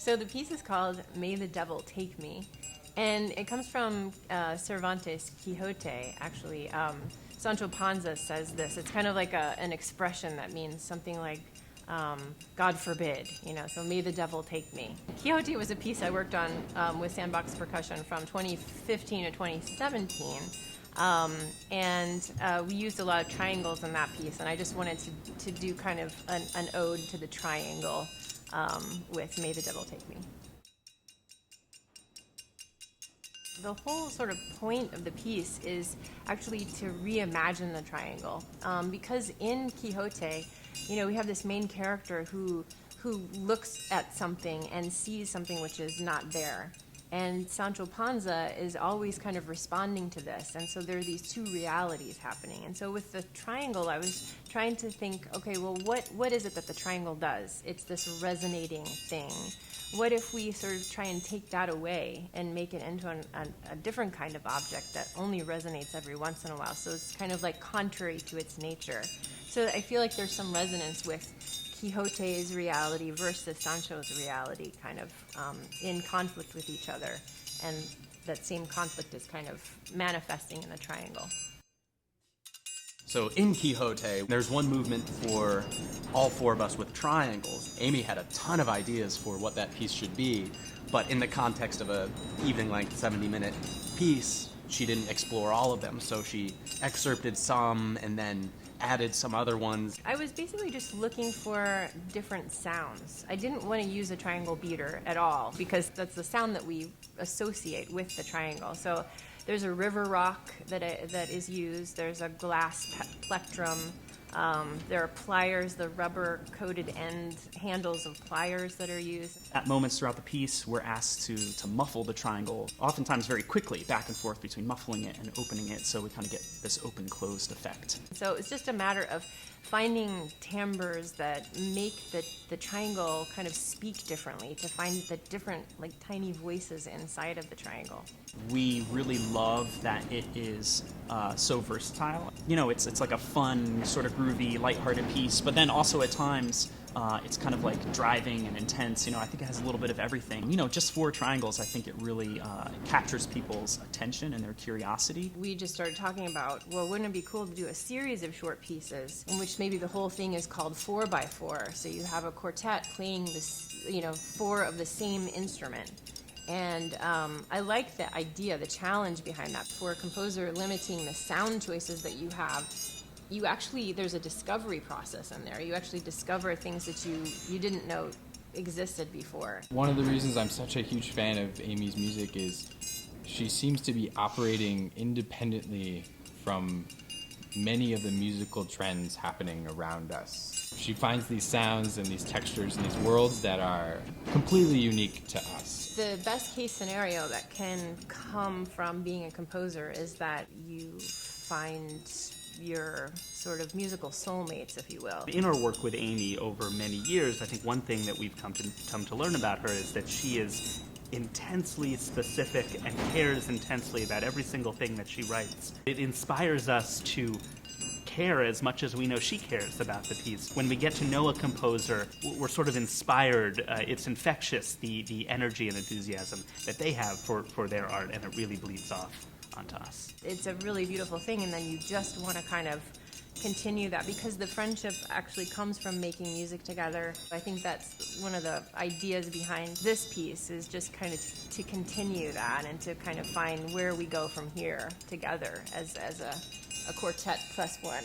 So the piece is called May the Devil Take Me, and it comes from Cervantes' Quixote, actually. Sancho Panza says this. It's kind of like an expression that means something like, God forbid, so may the devil take me. Quixote was a piece I worked on with Sandbox Percussion from 2015 to 2017. We used a lot of triangles in that piece, and I just wanted to do kind of an ode to the triangle with May the Devil Take Me. The whole sort of point of the piece is actually to reimagine the triangle, because in Quixote, we have this main character who looks at something and sees something which is not there. And Sancho Panza is always kind of responding to this. And so there are these two realities happening. And so with the triangle, I was trying to think, okay, well, what is it that the triangle does? It's this resonating thing. What if we sort of try and take that away and make it into a different kind of object that only resonates every once in a while? So it's kind of like contrary to its nature. So I feel like there's some resonance with Quixote's reality versus Sancho's reality, kind of in conflict with each other, and that same conflict is kind of manifesting in the triangle. So in Quixote, there's one movement for all four of us with triangles. Amy had a ton of ideas for what that piece should be, but in the context of a evening-length 70-minute piece, she didn't explore all of them, so she excerpted some and then added some other ones. I was basically just looking for different sounds. I didn't want to use a triangle beater at all because that's the sound that we associate with the triangle. So there's a river rock that is used. There's a glass plectrum. There are pliers, the rubber-coated handles of pliers that are used. At moments throughout the piece, we're asked to muffle the triangle, oftentimes very quickly, back and forth between muffling it and opening it, so we kind of get this open-closed effect. So it's just a matter of finding timbres that make the triangle kind of speak differently, to find the different, like, tiny voices inside of the triangle. We really love that it is so versatile. It's like a fun, sort of groovy, lighthearted piece, but then also at times it's kind of like driving and intense. I think it has a little bit of everything. Just four triangles, I think it really captures people's attention and their curiosity. We just started talking about, well, wouldn't it be cool to do a series of short pieces in which maybe the whole thing is called 4x4, so you have a quartet playing this, four of the same instrument. And I like the idea, the challenge behind that. For a composer, limiting the sound choices that you have, there's a discovery process in there. You actually discover things that you didn't know existed before. One of the reasons I'm such a huge fan of Amy's music is she seems to be operating independently from many of the musical trends happening around us. She finds these sounds and these textures and these worlds that are completely unique to us. The best case scenario that can come from being a composer is that you find your sort of musical soulmates, if you will. In our work with Amy over many years, I think one thing that we've come to learn about her is that she is intensely specific and cares intensely about every single thing that she writes. It inspires us to care as much as we know she cares about the piece. When we get to know a composer, we're sort of inspired. It's infectious, the energy and enthusiasm that they have for their art, and it really bleeds off onto us. It's a really beautiful thing, and then you just want to kind of continue that because the friendship actually comes from making music together. I think that's one of the ideas behind this piece, is just kind of to continue that and to kind of find where we go from here together as a quartet plus one.